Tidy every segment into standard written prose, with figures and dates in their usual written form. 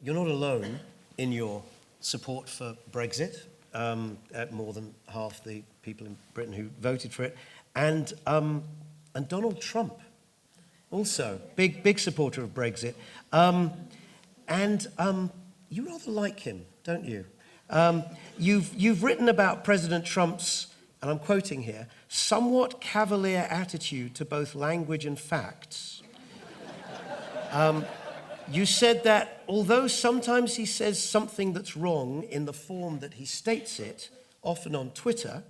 you're not alone in your support for Brexit. More than half the people in Britain who voted for it, and Donald Trump, also big supporter of Brexit, and you rather like him, don't you? You've written about President Trump's, and I'm quoting here, somewhat cavalier attitude to both language and facts. You said that although sometimes he says something that's wrong in the form that he states it, often on Twitter,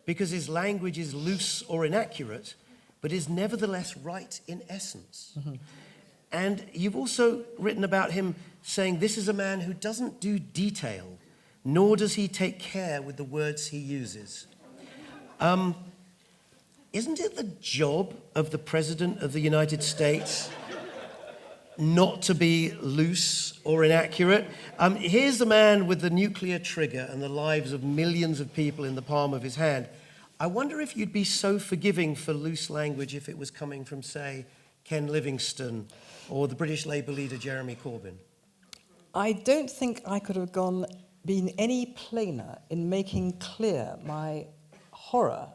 because his language is loose or inaccurate, but is nevertheless right in essence. Mm-hmm. And you've also written about him saying this is a man who doesn't do detail, nor does he take care with the words he uses. Isn't it the job of the President of the United States not to be loose or inaccurate? Here's the man with the nuclear trigger and the lives of millions of people in the palm of his hand. I wonder if you'd be so forgiving for loose language if it was coming from, say, Ken Livingstone or the British Labour leader Jeremy Corbyn. I don't think I could have been any plainer in making clear my horror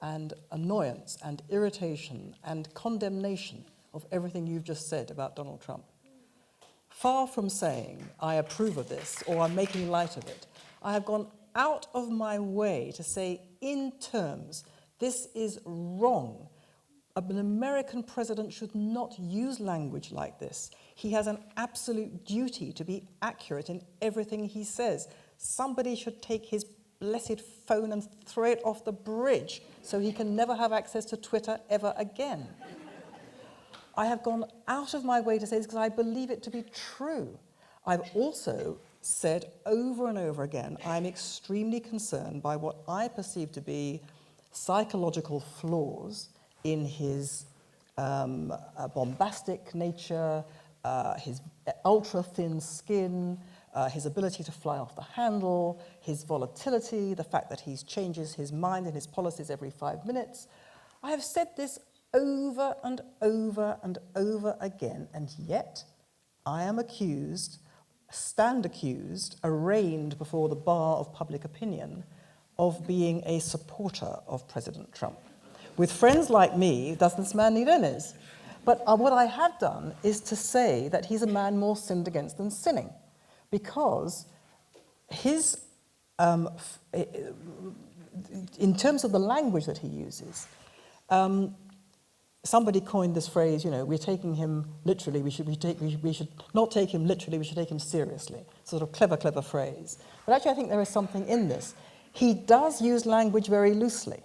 and annoyance and irritation and condemnation of everything you've just said about Donald Trump. Far from saying, I approve of this or I'm making light of it, I have gone out of my way to say in terms, this is wrong. An American president should not use language like this. He has an absolute duty to be accurate in everything he says. Somebody should take his blessed phone and throw it off the bridge so he can never have access to Twitter ever again. I have gone out of my way to say this because I believe it to be true. I've also said over and over again, I'm extremely concerned by what I perceive to be psychological flaws in his bombastic nature, his ultra-thin skin, his ability to fly off the handle, his volatility, the fact that he changes his mind and his policies every 5 minutes. I have said this over and over and over again, and yet I am stand accused, arraigned before the bar of public opinion of being a supporter of President Trump. With friends like me, does this man need enemies? But what I have done is to say that he's a man more sinned against than sinning, because his, in terms of the language that he uses, somebody coined this phrase, we're taking him literally, we should not take him literally, we should take him seriously. Sort of clever phrase. But actually I think there is something in this. He does use language very loosely.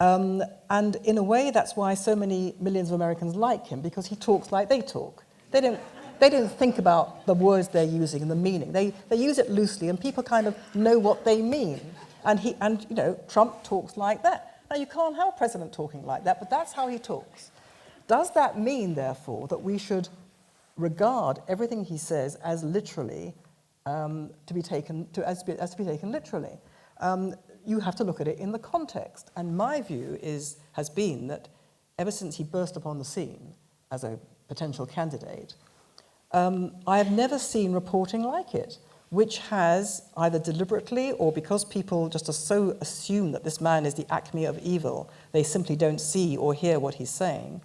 And in a way, that's why so many millions of Americans like him, because he talks like they talk. They don't think about the words they're using and the meaning. They use it loosely, and people kind of know what they mean. And Trump talks like that. Now, you can't have a president talking like that, but that's how he talks. Does that mean, therefore, that we should regard everything he says as literally, to be taken literally? You have to look at it in the context. And my view has been that ever since he burst upon the scene as a potential candidate, I have never seen reporting like it, which has, either deliberately or because people just so assume that this man is the acme of evil, they simply don't see or hear what he's saying,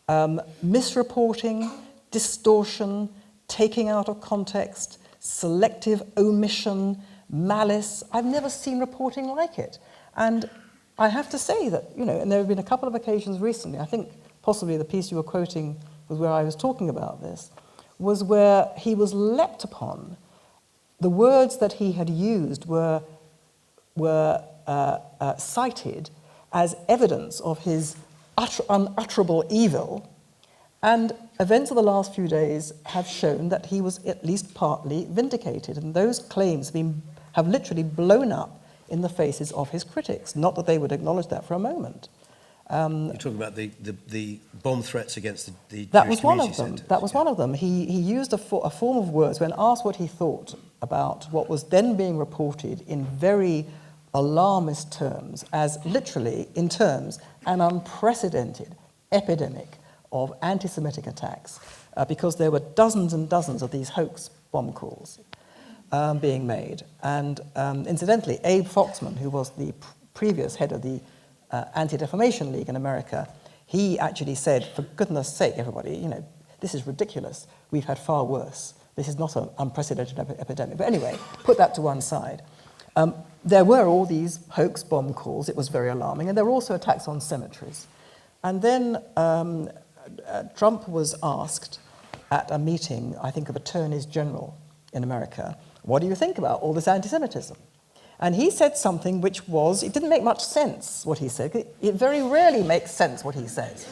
misreporting, distortion, taking out of context, selective omission, malice. I've never seen reporting like it. And I have to say that, and there have been a couple of occasions recently, I think possibly the piece you were quoting was where I was talking about this, was where he was leapt upon. The words that he had used were cited as evidence of his unutterable evil, and events of the last few days have shown that he was at least partly vindicated, and those claims have literally blown up in the faces of his critics. Not that they would acknowledge that for a moment. You're talking about the bomb threats against the that Jewish was one community of them. centres. That was one of them. He used a form of words when asked what he thought about what was then being reported in very alarmist terms as literally, in terms, an unprecedented epidemic of anti-Semitic attacks, because there were dozens and dozens of these hoax bomb calls being made. And incidentally, Abe Foxman, who was the previous head of the Anti-Defamation League in America, he actually said, for goodness sake, everybody, you know, this is ridiculous. We've had far worse. This is not an unprecedented epidemic. But anyway, put that to one side. There were all these hoax bomb calls. It was very alarming. And there were also attacks on cemeteries. And then Trump was asked at a meeting, I think, of attorneys general in America, what do you think about all this anti-Semitism? And he said something which was, it didn't make much sense, what he said. It very rarely makes sense, what he says.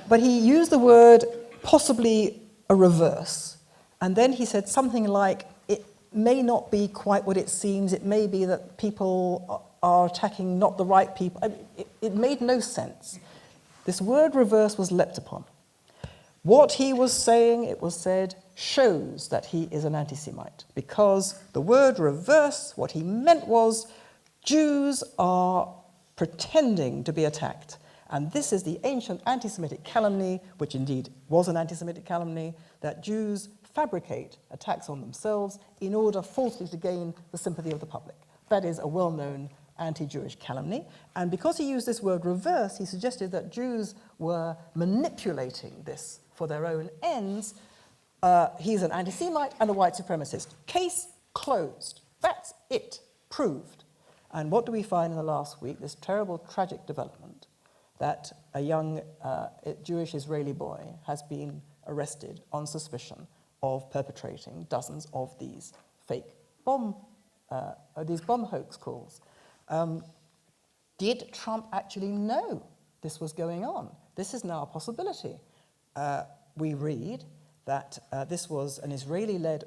But he used the word possibly a reverse. And then he said something like, it may not be quite what it seems. It may be that people are attacking not the right people. I mean, it made no sense. This word reverse was leapt upon. What he was saying, it was said, shows that he is an anti-Semite, because the word reverse, what he meant was, Jews are pretending to be attacked. And this is the ancient anti-Semitic calumny, which indeed was an anti-Semitic calumny, that Jews fabricate attacks on themselves in order falsely to gain the sympathy of the public. That is a well-known anti-Jewish calumny. And because he used this word reverse, he suggested that Jews were manipulating this for their own ends. He's an anti-Semite and a white supremacist. Case closed. That's it. Proved. And what do we find in the last week? This terrible, tragic development that a young Jewish Israeli boy has been arrested on suspicion of perpetrating dozens of these fake bomb hoax calls. Did Trump actually know this was going on? This is now a possibility. We read that this was an Israeli-led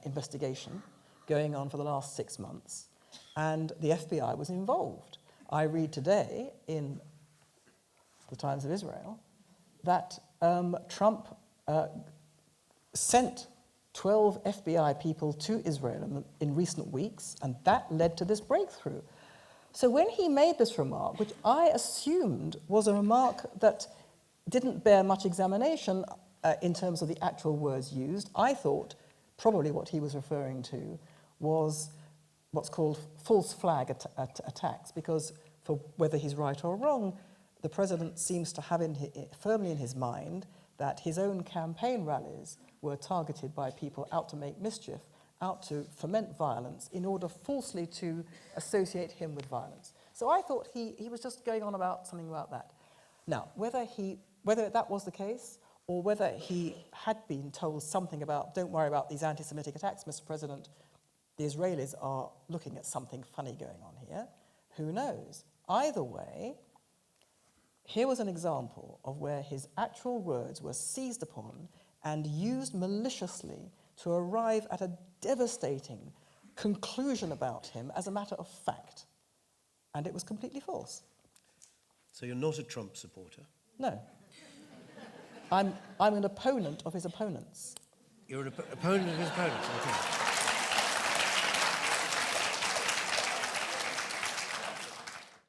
investigation going on for the last 6 months, and the FBI was involved. I read today in the Times of Israel that Trump sent 12 FBI people to Israel in recent weeks, and that led to this breakthrough. So when he made this remark, which I assumed was a remark that didn't bear much examination in terms of the actual words used, I thought probably what he was referring to was what's called false flag attacks, because for whether he's right or wrong, the president seems to have firmly in his mind that his own campaign rallies were targeted by people out to make mischief, out to foment violence in order falsely to associate him with violence. So I thought he was just going on about something about that. Now, whether that was the case, or whether he had been told something about, don't worry about these anti-Semitic attacks, Mr. President, the Israelis are looking at something funny going on here, who knows? Either way, here was an example of where his actual words were seized upon and used maliciously to arrive at a devastating conclusion about him as a matter of fact. And it was completely false. So you're not a Trump supporter? No. I'm an opponent of his opponents. You're an opponent of his opponents, okay.